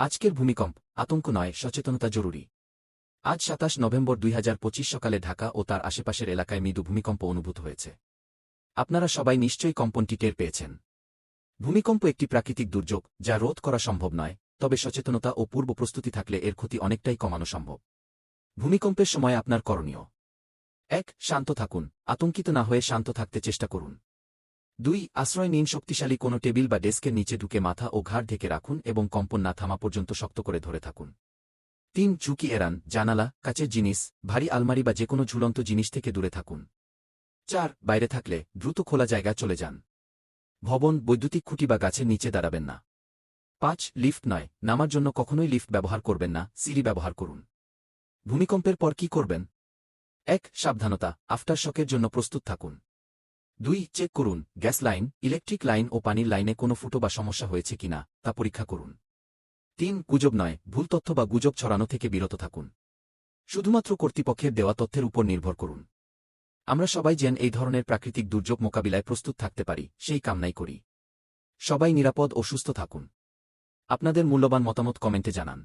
আজকের ভূমিকম্প আতঙ্ক নয়, সচেতনতা জরুরি। আজ ২৭ নভেম্বর ২০২৫ সকালে ঢাকা ও তার আশেপাশের এলাকায় মৃদু ভূমিকম্প অনুভূত হয়েছে। আপনারা সবাই নিশ্চয়ই কম্পনটি টের পেয়েছেন। ভূমিকম্প একটি প্রাকৃতিক দুর্যোগ যা রোধ করা সম্ভব নয়, তবে সচেতনতা ও পূর্ব প্রস্তুতি থাকলে এর ক্ষতি অনেকটাই কমানো সম্ভব। ভূমিকম্পের সময় আপনার করণীয়: ১. শান্ত থাকুন, আতঙ্কিত না হয়ে শান্ত থাকতে চেষ্টা করুন। ২. আশ্রয় নিন, শক্তিশালী কোনো টেবিল বা ডেস্কের নিচে ঢুকে মাথা ও ঘাড় ঢেকে রাখুন এবং কম্পন না থামা পর্যন্ত শক্ত করে ধরে থাকুন। ৩. ঝুঁকি এড়ান, জানালা, কাচের জিনিস, ভারী আলমারি বা যেকোনো ঝুলন্ত জিনিস থেকে দূরে থাকুন। ৪. বাইরে থাকলে দ্রুত খোলা জায়গায় চলে যান। ভবন, বৈদ্যুতিক খুঁটি বা গাছের নিচে দাঁড়াবেন না। ৫. লিফট নয়, নামার জন্য কখনোই লিফট ব্যবহার করবেন না, সিঁড়ি ব্যবহার করুন। ভূমিকম্পের পর কি করবেন? ১. সাবধানতা, আফটার শকের জন্য প্রস্তুত থাকুন। ২. চেক করুন গ্যাস লাইন, ইলেকট্রিক লাইন ও পানির লাইনে কোনো ফুটো বা সমস্যা হয়েছে কিনা তা পরীক্ষা করুন। ৩. গুজব নয়, ভুল তথ্য বা গুজব ছড়ানো থেকে বিরত থাকুন। শুধুমাত্র কর্তৃপক্ষের দেওয়া তথ্যের উপর নির্ভর করুন। আমরা সবাই যেন এই ধরনের প্রাকৃতিক দুর্যোগ মোকাবিলায় প্রস্তুত থাকতে পারি, সেই কামনাই করি। সবাই নিরাপদ ও সুস্থ থাকুন। আপনাদের মূল্যবান মতামত কমেন্টে জানান।